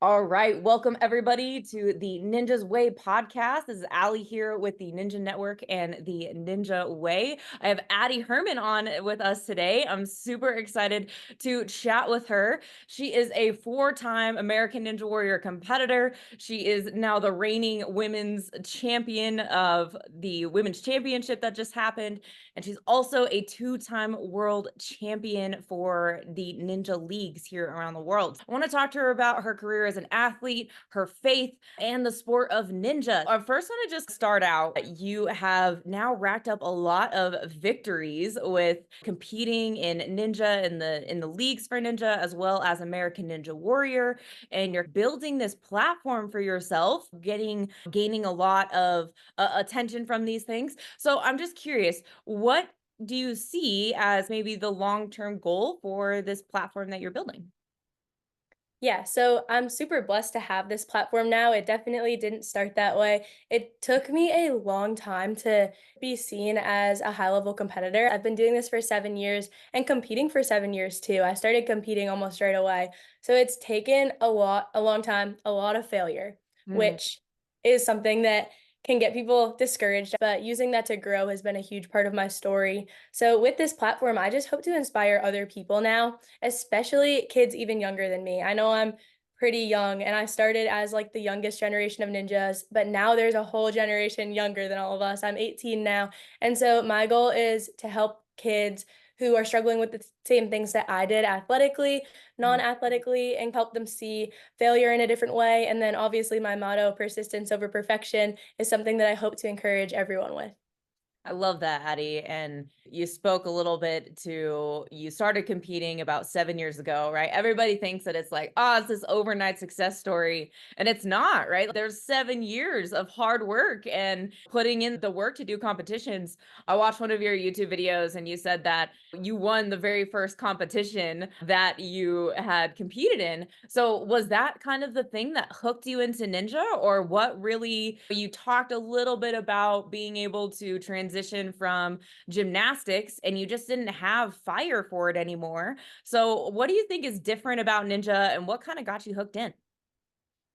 All right, welcome everybody to the Ninja's Way podcast. This is Allie here with the Ninja Network and the Ninja Way. I have Addy Herman on with us today. I'm super excited to chat with her. She is a four-time American Ninja Warrior competitor. She is now the reigning women's champion of the Women's Championship that just happened. And she's also a two-time world champion for the Ninja Leagues here around the world. I want to talk to her about her career as an athlete, her faith, and the sport of ninja. I first want to just start out. You have now racked up a lot of victories with competing in ninja in the leagues for ninja as well as American Ninja Warrior, and you're building this platform for yourself, gaining a lot of attention from these things. So I'm just curious, what do you see as maybe the long-term goal for this platform that you're building? Yeah, so I'm super blessed to have this platform now. It definitely didn't start that way. It took me a long time to be seen as a high level competitor. I've been doing this for 7 years and competing for 7 years too. I started competing almost right away. So it's taken a long time, a lot of failure, Mm. which is something that can get people discouraged. But using that to grow has been a huge part of my story. So with this platform, I just hope to inspire other people now, especially kids even younger than me. I know I'm pretty young and I started as like the youngest generation of ninjas, but now there's a whole generation younger than all of us. I'm 18 now. And so my goal is to help kids who are struggling with the same things that I did athletically, non-athletically, and help them see failure in a different way. And then obviously my motto, persistence over perfection, is something that I hope to encourage everyone with. I love that, Addie. And you spoke a little bit to you started competing about 7 years ago, right? Everybody thinks that it's like, oh, it's this overnight success story. And it's not, right? There's 7 years of hard work and putting in the work to do competitions. I watched one of your YouTube videos and you said that you won the very first competition that you had competed in. So was that kind of the thing that hooked you into ninja, or what really you talked a little bit about being able to transition from gymnastics and you just didn't have fire for it anymore. So what do you think is different about ninja and what kind of got you hooked in?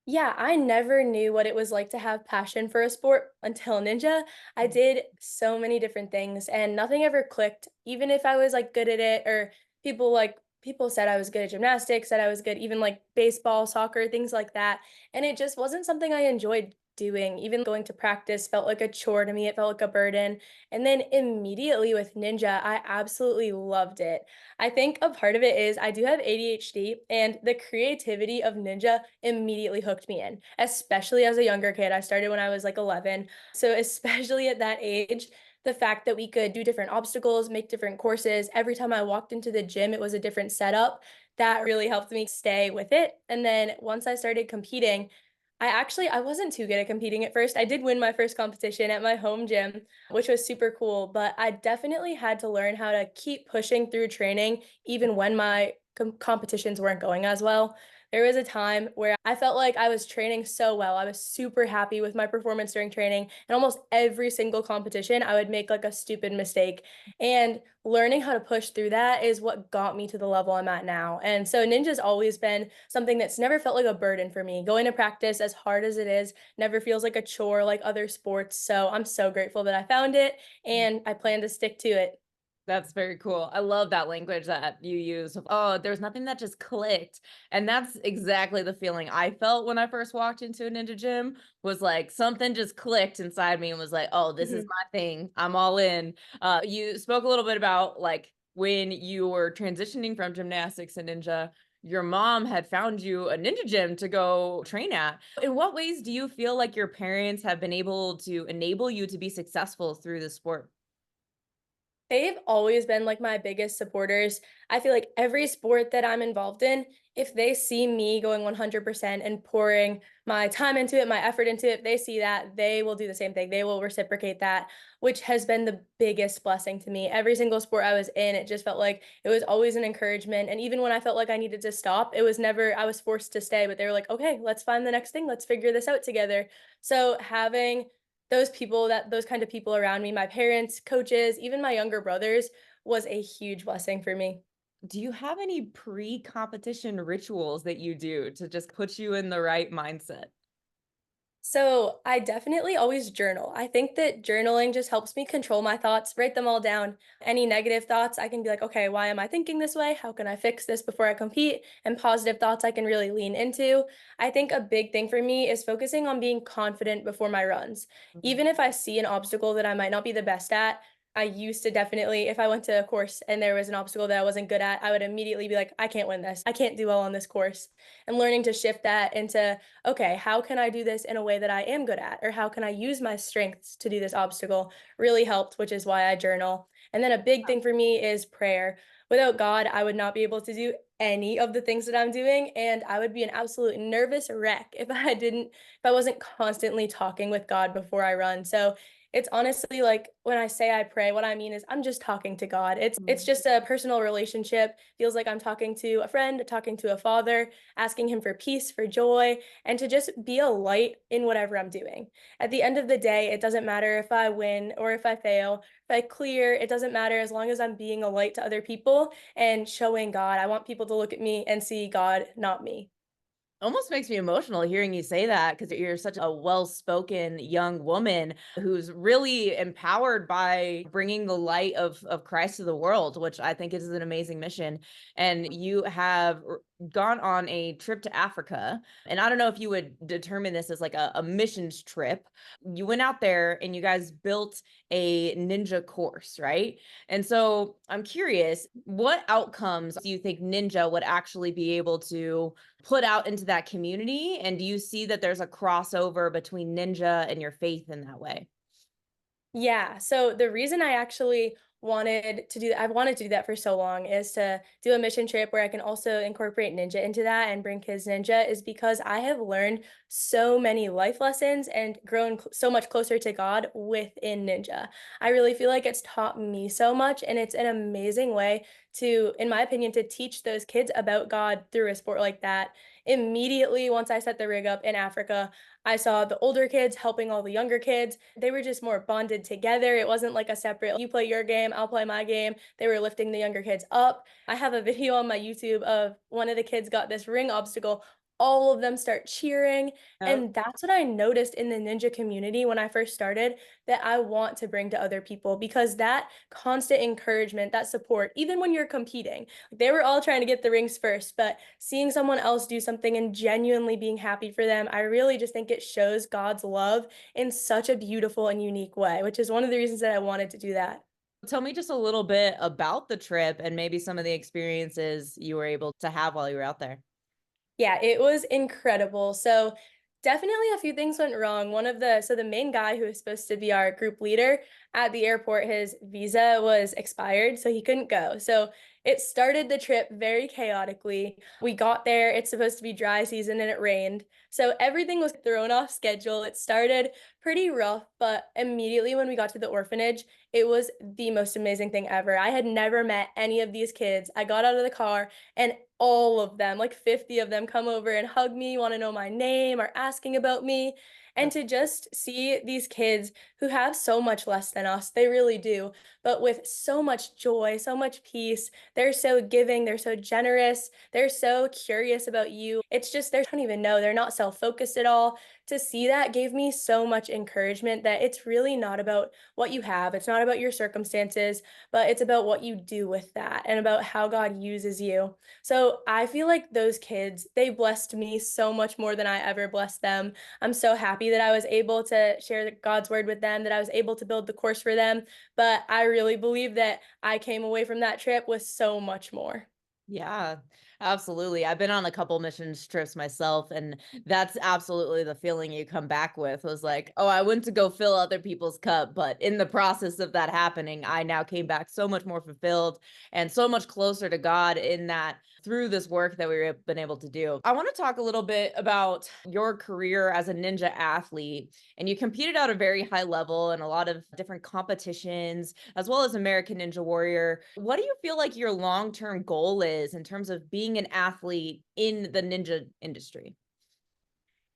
Yeah, I never knew what it was like to have passion for a sport until Ninja. I did so many different things and nothing ever clicked, even if I was like good at it, or people said I was good at gymnastics, said I was good even like baseball, soccer, things like that. And it just wasn't something I enjoyed doing. Even going to practice felt like a chore to me. It felt like a burden. And then immediately with Ninja, I absolutely loved it. I think a part of it is I do have ADHD, and the creativity of Ninja immediately hooked me in, especially as a younger kid. I started when I was like 11. So, especially at that age, the fact that we could do different obstacles, make different courses, every time I walked into the gym, it was a different setup. That really helped me stay with it. And then once I started competing, I wasn't too good at competing at first. I did win my first competition at my home gym, which was super cool, but I definitely had to learn how to keep pushing through training even when my competitions weren't going as well. There was a time where I felt like I was training so well. I was super happy with my performance during training, and almost every single competition, I would make like a stupid mistake. And learning how to push through that is what got me to the level I'm at now. And so Ninja's always been something that's never felt like a burden for me. Going to practice, as hard as it is, never feels like a chore like other sports. So I'm so grateful that I found it and I plan to stick to it. That's very cool. I love that language that you use of, oh, there's nothing that just clicked. And that's exactly the feeling I felt when I first walked into a ninja gym, was like something just clicked inside me and was like, oh, this is Mhm. my thing. I'm all in. You spoke a little bit about like when you were transitioning from gymnastics and ninja, your mom had found you a ninja gym to go train at. In what ways do you feel like your parents have been able to enable you to be successful through the sport? They've always been like my biggest supporters. I feel like every sport that I'm involved in, if they see me going 100% and pouring my time into it, my effort into it, they see that, they will do the same thing. They will reciprocate that, which has been the biggest blessing to me. Every single sport I was in, it just felt like it was always an encouragement. And even when I felt like I needed to stop, it was never, I was forced to stay, but they were like, okay, let's find the next thing. Let's figure this out together. So having those kind of people around me, my parents, coaches, even my younger brothers, was a huge blessing for me. Do you have any pre-competition rituals that you do to just put you in the right mindset? So I definitely always journal. I think that journaling just helps me control my thoughts, write them all down. Any negative thoughts, I can be like, okay, why am I thinking this way? How can I fix this before I compete? And positive thoughts I can really lean into. I think a big thing for me is focusing on being confident before my runs. Mhm. Even if I see an obstacle that I might not be the best at, I used to definitely, if I went to a course and there was an obstacle that I wasn't good at, I would immediately be like, I can't win this. I can't do well on this course. And learning to shift that into, okay, how can I do this in a way that I am good at? Or how can I use my strengths to do this obstacle? Really helped, which is why I journal. And then a big thing for me is prayer. Without God, I would not be able to do any of the things that I'm doing. And I would be an absolute nervous wreck if I wasn't constantly talking with God before I run. So it's honestly like when I say I pray, what I mean is I'm just talking to God. It's Mhm. just a personal relationship. Feels like I'm talking to a friend, talking to a father, asking him for peace, for joy, and to just be a light in whatever I'm doing. At the end of the day, it doesn't matter if I win or if I fail, if I clear, it doesn't matter as long as I'm being a light to other people and showing God. I want people to look at me and see God, not me. Almost makes me emotional hearing you say that because you're such a well-spoken young woman who's really empowered by bringing the light of Christ to the world, which I think is an amazing mission. And you have gone on a trip to Africa. And I don't know if you would determine this as like a missions trip. You went out there and you guys built a ninja course, right? And so I'm curious, what outcomes do you think Ninja would actually be able to put out into that community? And do you see that there's a crossover between Ninja and your faith in that way? Yeah, so the reason I actually I've wanted to do that for so long is to do a mission trip where I can also incorporate ninja into that and bring kids ninja is because I have learned so many life lessons and grown so much closer to God within ninja. I really feel like it's taught me so much and it's an amazing way to, in my opinion, to teach those kids about God through a sport like that. Immediately once I set the rig up in Africa, I saw the older kids helping all the younger kids. They were just more bonded together. It wasn't like a separate, you play your game, I'll play my game. They were lifting the younger kids up. I have a video on my YouTube of one of the kids got this ring obstacle. All of them start cheering. Yep. And that's what I noticed in the ninja community when I first started that I want to bring to other people because that constant encouragement, that support, even when you're competing, they were all trying to get the rings first, but seeing someone else do something and genuinely being happy for them, I really just think it shows God's love in such a beautiful and unique way, which is one of the reasons that I wanted to do that. Tell me just a little bit about the trip and maybe some of the experiences you were able to have while you were out there. Yeah, it was incredible. So definitely a few things went wrong. The main guy who was supposed to be our group leader at the airport, his visa was expired, so he couldn't go. So it started the trip very chaotically. We got there, it's supposed to be dry season and it rained. So everything was thrown off schedule. It started pretty rough, but immediately when we got to the orphanage, it was the most amazing thing ever. I had never met any of these kids. I got out of the car and all of them, like 50 of them, come over and hug me, want to know my name, are asking about me. And to just see these kids who have so much less than us, they really do, but with so much joy, so much peace. They're so giving, they're so generous, they're so curious about you. It's just, they don't even know, they're not self focused at all. To see that gave me so much encouragement that it's really not about what you have, it's not about your circumstances, but it's about what you do with that and about how God uses you. So I feel like those kids, they blessed me so much more than I ever blessed them. I'm so happy that I was able to share God's word with them, that I was able to build the course for them. But I really believe that I came away from that trip with so much more. Yeah, absolutely. I've been on a couple missions trips myself, and that's absolutely the feeling you come back with was like, oh, I went to go fill other people's cup, but in the process of that happening, I now came back so much more fulfilled and so much closer to God in that through this work that we've been able to do. I want to talk a little bit about your career as a ninja athlete, and you competed at a very high level in a lot of different competitions as well as American Ninja Warrior. What do you feel like your long-term goal is in terms of being an athlete in the ninja industry?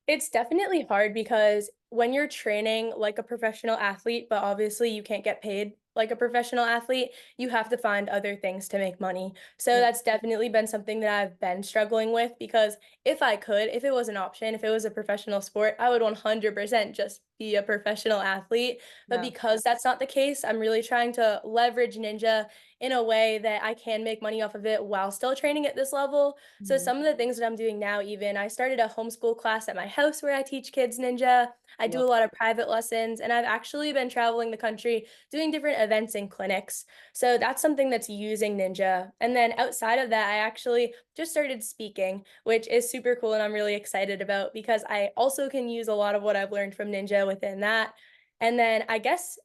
It's definitely hard because when you're training like a professional athlete, but obviously you can't get paid like a professional athlete, you have to find other things to make money. So Yeah. that's definitely been something that I've been struggling with because if it was an option, if it was a professional sport, I would 100% just be a professional athlete. But Yeah. because that's not the case, I'm really trying to leverage Ninja in a way that I can make money off of it while still training at this level. So Mhm. some of the things that I'm doing now, even I started a homeschool class at my house where I teach kids Ninja. I do Love. a lot of private lessons, and I've actually been traveling the country doing different events and clinics. So that's something that's using Ninja. And then outside of that, I actually just started speaking, which is super cool and I'm really excited about because I also can use a lot of what I've learned from Ninja within that. And then I guess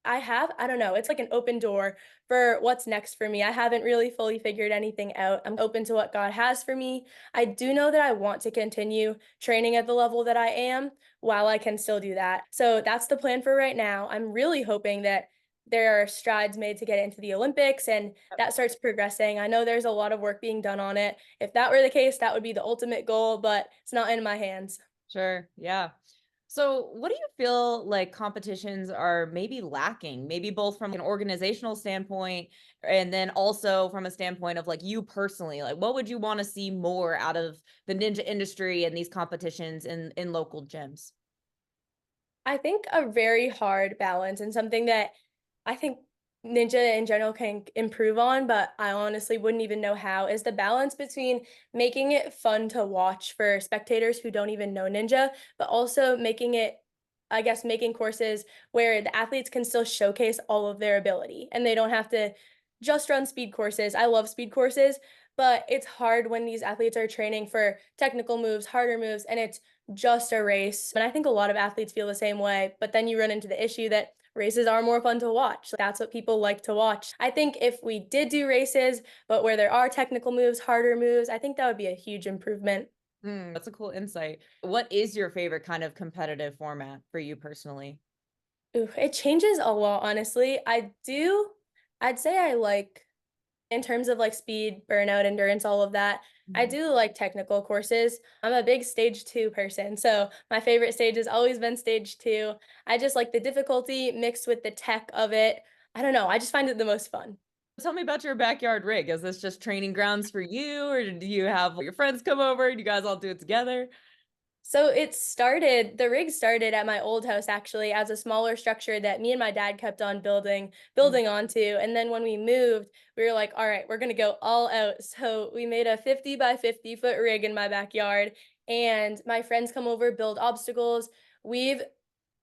I don't know, it's like an open door for what's next for me. I haven't really fully figured anything out. I'm open to what God has for me. I do know that I want to continue training at the level that I am while I can still do that. So that's the plan for right now. I'm really hoping that there are strides made to get into the Olympics and that starts progressing. I know there's a lot of work being done on it. If that were the case, that would be the ultimate goal, but it's not in my hands. Sure. Yeah. So, what do you feel like competitions are maybe lacking? Maybe both from an organizational standpoint and then also from a standpoint of like you personally, like what would you want to see more out of the ninja industry and these competitions in local gyms? I think a very hard balance and something that I think Ninja in general can improve on, but I honestly wouldn't even know how, is the balance between making it fun to watch for spectators who don't even know Ninja, but also making it, I guess, making courses where the athletes can still showcase all of their ability and they don't have to just run speed courses. I love speed courses, but it's hard when these athletes are training for technical moves, harder moves, and it's just a race. And I think a lot of athletes feel the same way, but then you run into the issue that races are more fun to watch. That's what people like to watch. I think if we did do races, but where there are technical moves, harder moves, I think that would be a huge improvement. That's a cool insight. What is your favorite kind of competitive format for you personally? Ooh, it changes a lot, honestly. I'd say I like, in terms of like speed, burnout, endurance, all of that, I Mhm. do like technical courses. I'm a big stage two person. So my favorite stage has always been stage two. I just like the difficulty mixed with the tech of it. I don't know. I just find it the most fun. Tell me about your backyard rig. Is this just training grounds for you, or do you have your friends come over? Do you guys all do it together? So the rig started at my old house actually as a smaller structure that me and my dad kept on Mm. building onto. And then when we moved, we were like, all right, we're gonna go all out. So we made a 50 by 50-foot rig in my backyard. And my friends come over, build obstacles. We've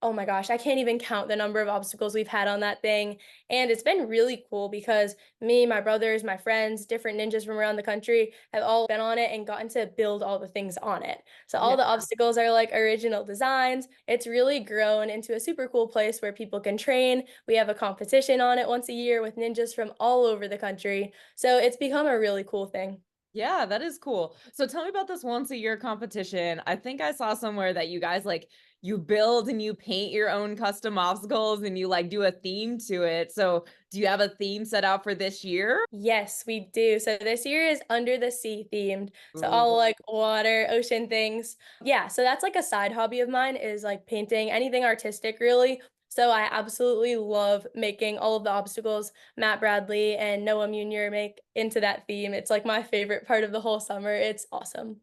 Oh my gosh, I can't even count the number of obstacles we've had on that thing. And it's been really cool because me, my brothers, my friends, different ninjas from around the country have all been on it and gotten to build all the things on it. So Yeah. all the obstacles are like original designs. It's really grown into a super cool place where people can train. We have a competition on it once a year with ninjas from all over the country. So it's become a really cool thing. Yeah, that is cool. So tell me about this once a year competition. I think I saw somewhere that you guys like you build and you paint your own custom obstacles and you like do a theme to it. So do you have a theme set out for this year? Yes, we do. So this year is under the sea themed. So Ooh. all like water, ocean things. Yeah, so that's like a side hobby of mine is like painting, anything artistic really. So I absolutely love making all of the obstacles Matt Bradley and Noah Munier make into that theme. It's like my favorite part of the whole summer. It's awesome.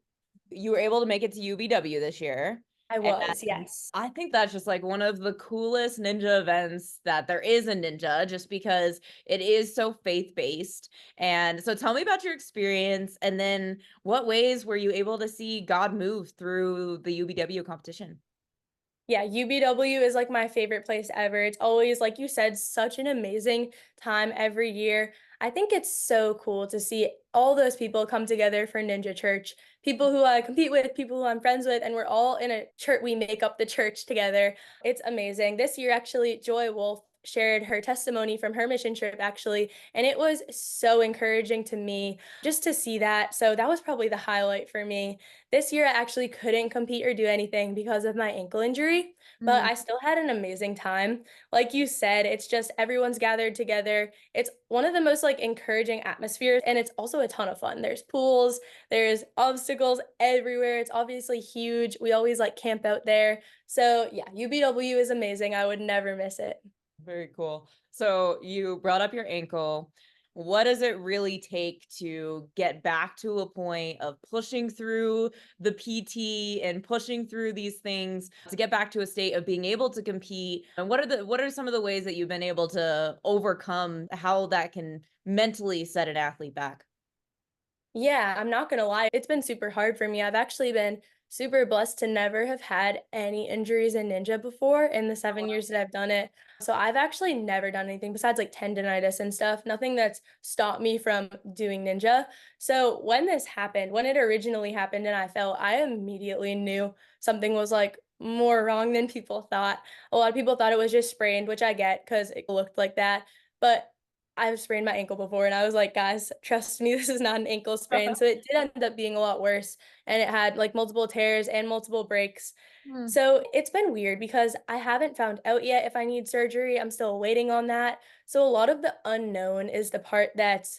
You were able to make it to UBW this year. I was, And yes. I think that's just like one of the coolest ninja events that there is in ninja, just because it is so faith-based. And so tell me about your experience and then what ways were you able to see God move through the UBW competition? Yeah, UBW is like my favorite place ever. It's always, like you said, such an amazing time every year. I think it's so cool to see all those people come together for Ninja Church. People who I compete with, people who I'm friends with, and we're all in a church. We make up the church together. It's amazing. This year, actually, Joy Wolf shared her testimony from her mission trip, actually, and it was so encouraging to me just to see that. So that was probably the highlight for me. This year, I actually couldn't compete or do anything because of my ankle injury, but Mhm. I still had an amazing time. Like you said, it's just everyone's gathered together. It's one of the most like encouraging atmospheres, and it's also a ton of fun. There's pools, there's obstacles everywhere. It's obviously huge. We always like camp out there. So, yeah, UBW is amazing. I would never miss it. Very cool. So you brought up your ankle. What does it really take to get back to a point of pushing through the PT and pushing through these things to get back to a state of being able to compete? And what are some of the ways that you've been able to overcome how that can mentally set an athlete back? Yeah, I'm not gonna lie, it's been super hard for me. I've actually been super blessed to never have had any injuries in ninja before in the 7 years that I've done it. So I've actually never done anything besides like tendonitis and stuff, nothing that's stopped me from doing ninja. So when this happened, when it originally happened and I fell, I immediately knew something was like more wrong than people thought. A lot of people thought it was just sprained, which I get because it looked like that. But I've sprained my ankle before and I was like, "Guys, trust me, this is not an ankle sprain." So it did end up being a lot worse, and it had, like, multiple tears and multiple breaks. Hmm. So it's been weird because I haven't found out yet if I need surgery, I'm still waiting on that. So a lot of the unknown is the part that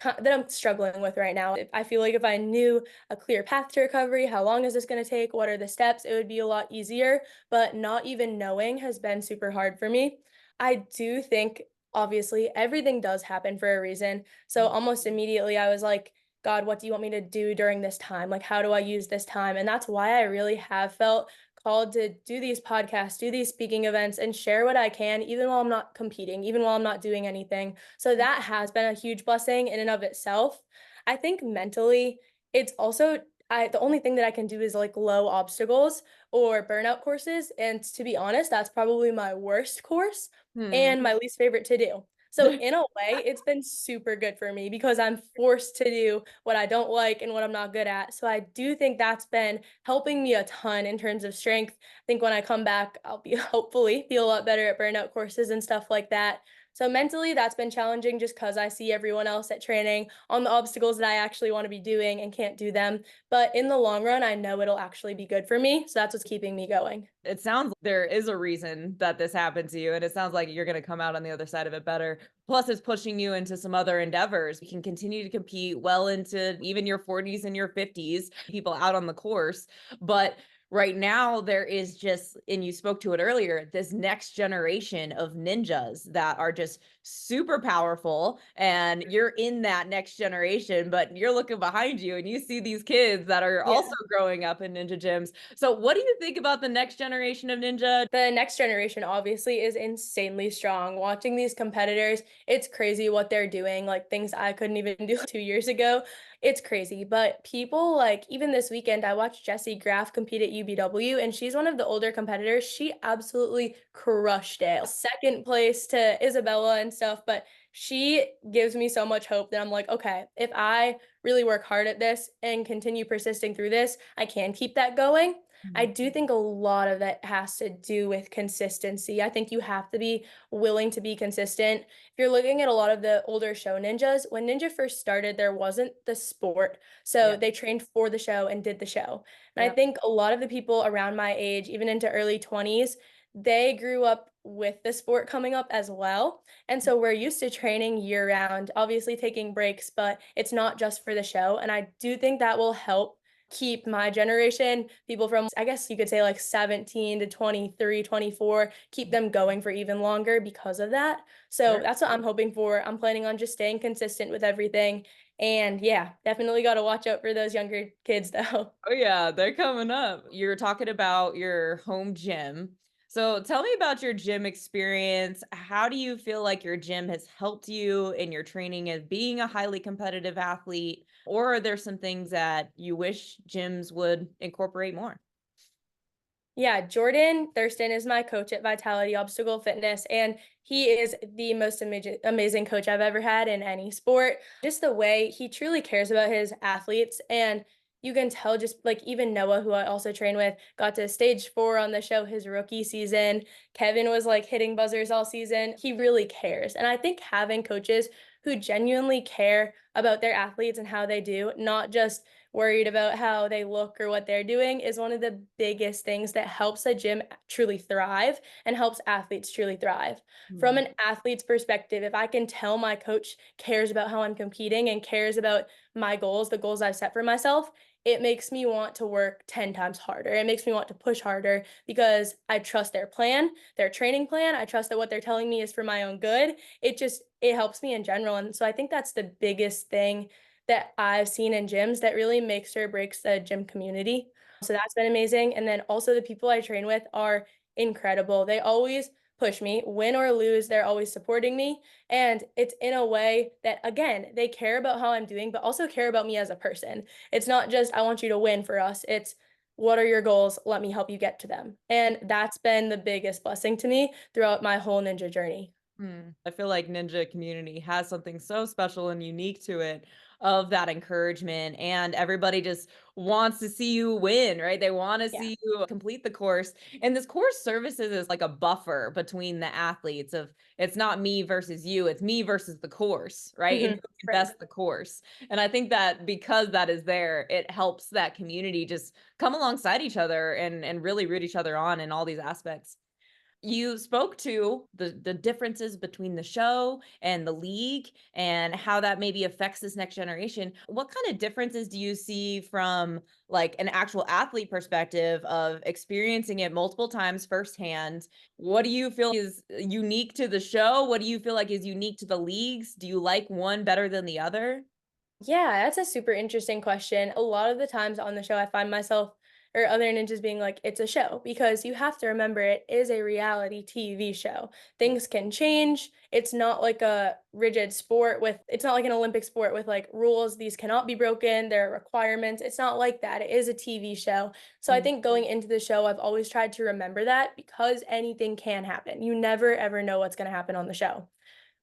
I'm struggling with right now. If I feel like if I knew a clear path to recovery, how long is this gonna take, what are the steps, it would be a lot easier, but not even knowing has been super hard for me. I do think obviously everything does happen for a reason. So almost immediately I was like, God, what do you want me to do during this time? Like, how do I use this time? And that's why I really have felt called to do these podcasts, do these speaking events, and share what I can, even while I'm not competing, even while I'm not doing anything. So that has been a huge blessing in and of itself. I think mentally, it's also the only thing that I can do is like low obstacles or burnout courses. And to be honest, that's probably my worst course Hmm. and my least favorite to do. So in a way, it's been super good for me because I'm forced to do what I don't like and what I'm not good at. So I do think that's been helping me a ton in terms of strength. I think when I come back, I'll be hopefully be a lot better at burnout courses and stuff like that. So mentally, that's been challenging just because I see everyone else at training on the obstacles that I actually want to be doing and can't do them. But in the long run, I know it'll actually be good for me. So that's what's keeping me going. It sounds like there is a reason that this happened to you, and it sounds like you're going to come out on the other side of it better. Plus, it's pushing you into some other endeavors. You can continue to compete well into even your 40s and your 50s, people out on the course. But right now, there is just, and you spoke to it earlier, this next generation of ninjas that are just super powerful. And you're in that next generation, but you're looking behind you and you see these kids that are Yeah. also growing up in ninja gyms. So what do you think about the next generation of ninja? The next generation obviously is insanely strong. Watching these competitors, it's crazy what they're doing, like things I couldn't even do 2 years ago. It's crazy. But people like even this weekend, I watched Jessie Graff compete at UBW, and she's one of the older competitors. She absolutely crushed it. Second place to Isabella and stuff, but she gives me so much hope that I'm like, okay, if I really work hard at this and continue persisting through this, I can keep that going. I Mhm. do think a lot of that has to do with consistency. I think you have to be willing to be consistent. If you're looking at a lot of the older show ninjas, when ninja first started, there wasn't the sport. So Yep. they trained for the show and did the show. And I Yep. think a lot of the people around my age, even into early 20s, they grew up with the sport coming up as well. And so we're used to training year round, obviously taking breaks, but it's not just for the show. And I do think that will help keep my generation, people from, I guess you could say like 17 to 23, 24, keep them going for even longer because of that. So Sure. that's what I'm hoping for. I'm planning on just staying consistent with everything. And yeah, definitely got to watch out for those younger kids though. Oh yeah, they're coming up. You're talking about your home gym. So tell me about your gym experience. How do you feel like your gym has helped you in your training as being a highly competitive athlete? Or are there some things that you wish gyms would incorporate more? Yeah, Jordan Thurston is my coach at Vitality Obstacle Fitness, and he is the most amazing coach I've ever had in any sport. Just the way he truly cares about his athletes, and you can tell just like even Noah, who I also train with, got to stage 4 on the show his rookie season. Kevin was like hitting buzzers all season. He really cares. And I think having coaches who genuinely care about their athletes and how they do, not just worried about how they look or what they're doing is one of the biggest things that helps a gym truly thrive and helps athletes truly thrive. From Hmm. an athlete's perspective, if I can tell my coach cares about how I'm competing and cares about my goals, the goals I've set for myself, it makes me want to work 10 times harder. It makes me want to push harder because I trust their plan, their training plan. I trust that what they're telling me is for my own good. It helps me in general. And so I think that's the biggest thing that I've seen in gyms that really makes or breaks the gym community. So that's been amazing. And then also the people I train with are incredible. They always push me, win or lose, they're always supporting me. And it's in a way that, again, they care about how I'm doing, but also care about me as a person. It's not just, I want you to win for us. It's, what are your goals? Let me help you get to them. And that's been the biggest blessing to me throughout my whole ninja journey. I feel like ninja community has something so special and unique to it of that encouragement, and everybody just wants to see you win, right? They want to Yeah. see you complete the course. And this course services is like a buffer between the athletes of it's not me versus you, it's me versus the course, right? And Mhm. who can Right. best the course. And I think that because that is there, it helps that community just come alongside each other and really root each other on in all these aspects. You spoke to the differences between the show and the league and how that maybe affects this next generation. What kind of differences do you see from like an actual athlete perspective of experiencing it multiple times firsthand? What do you feel is unique to the show? What do you feel like is unique to the leagues? Do you like one better than the other? Yeah, that's a super interesting question. A lot of the times on the show, I find myself or other ninjas being like, it's a show because you have to remember it is a reality TV show. Things can change. It's not like a rigid sport it's not like an Olympic sport with like rules. These cannot be broken. There are requirements. It's not like that. It is a TV show. So I Mm, think going into the show, I've always tried to remember that because anything can happen. You never ever know what's going to happen on the show.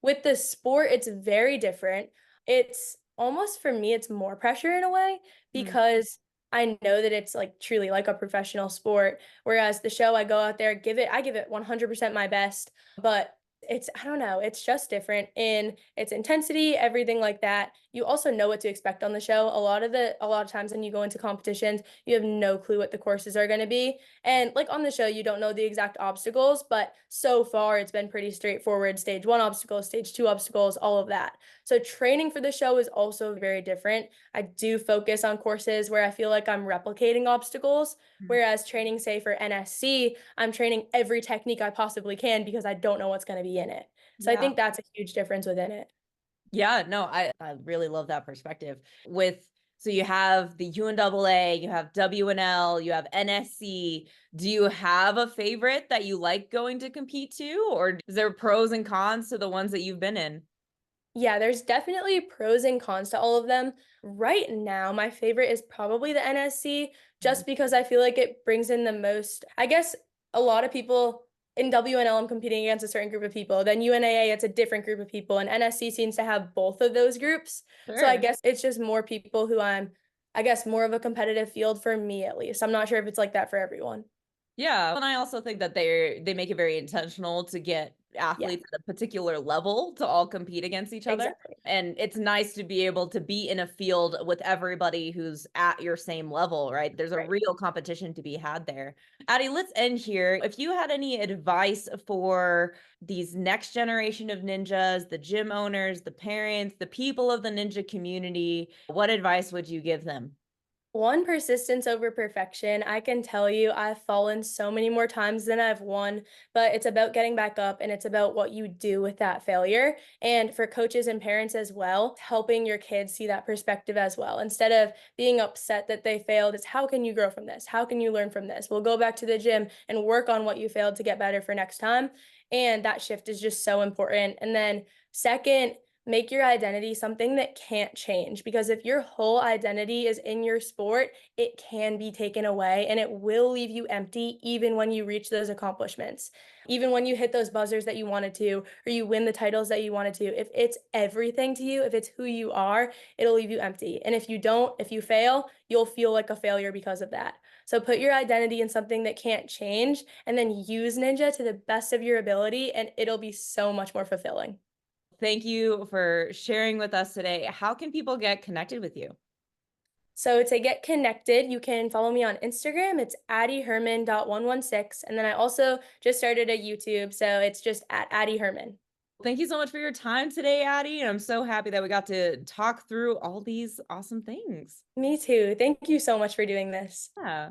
With the sport, it's very different. It's almost for me, it's more pressure in a way mm. because I know that it's like truly like a professional sport. Whereas the show, I go out there, I give it 100% my best, but I don't know, it's just different in its intensity, everything like that. You also know what to expect on the show. A lot of times when you go into competitions, you have no clue what the courses are going to be. And like on the show, you don't know the exact obstacles, but so far it's been pretty straightforward. Stage one obstacles, stage two obstacles, all of that. So training for the show is also very different. I do focus on courses where I feel like I'm replicating obstacles, Mm. whereas training, say, for NSC, I'm training every technique I possibly can because I don't know what's going to be in it. So I Yeah. think that's a huge difference within it. Yeah, no, I really love that perspective. With so you have the UNAA, you have WNL, you have NSC. Do you have a favorite that you like going to compete to, or is there pros and cons to the ones that you've been in? Yeah, there's definitely pros and cons to all of them. Right now, my favorite is probably the NSC, Mm. just because I feel like it brings in the most. I guess a lot of people in WNL, I'm competing against a certain group of people. Then UNAA, it's a different group of people, and NSC seems to have both of those groups. So I Sure. guess it's just more people I guess, more of a competitive field for me at least. I'm not sure if it's like that for everyone. Yeah, and I also think that they make it very intentional to get Yeah, athletes at a particular level to all compete against each other. exactly. And it's nice to be able to be in a field with everybody who's at your same level, right? There's a Right. real competition to be had there. Addie, let's end here. If you had any advice for these next generation of ninjas, the gym owners, the parents, the people of the ninja community, what advice would you give them? One, persistence over perfection. I can tell you I've fallen so many more times than I've won, but it's about getting back up and it's about what you do with that failure. And for coaches and parents as well, helping your kids see that perspective as well. Instead of being upset that they failed, it's how can you grow from this? How can you learn from this? We'll go back to the gym and work on what you failed to get better for next time. And that shift is just so important. And then, second, make your identity something that can't change because if your whole identity is in your sport, it can be taken away and it will leave you empty even when you reach those accomplishments. Even when you hit those buzzers that you wanted to, or you win the titles that you wanted to, if it's everything to you, if it's who you are, it'll leave you empty. And if you fail, you'll feel like a failure because of that. So put your identity in something that can't change and then use Ninja to the best of your ability, and it'll be so much more fulfilling. Thank you for sharing with us today. How can people get connected with you? So to get connected, you can follow me on Instagram. It's addyherman.116. And then I also just started a YouTube. So it's just at Addy Herman. Thank you so much for your time today, Addie. And I'm so happy that we got to talk through all these awesome things. Me too. Thank you so much for doing this. Yeah.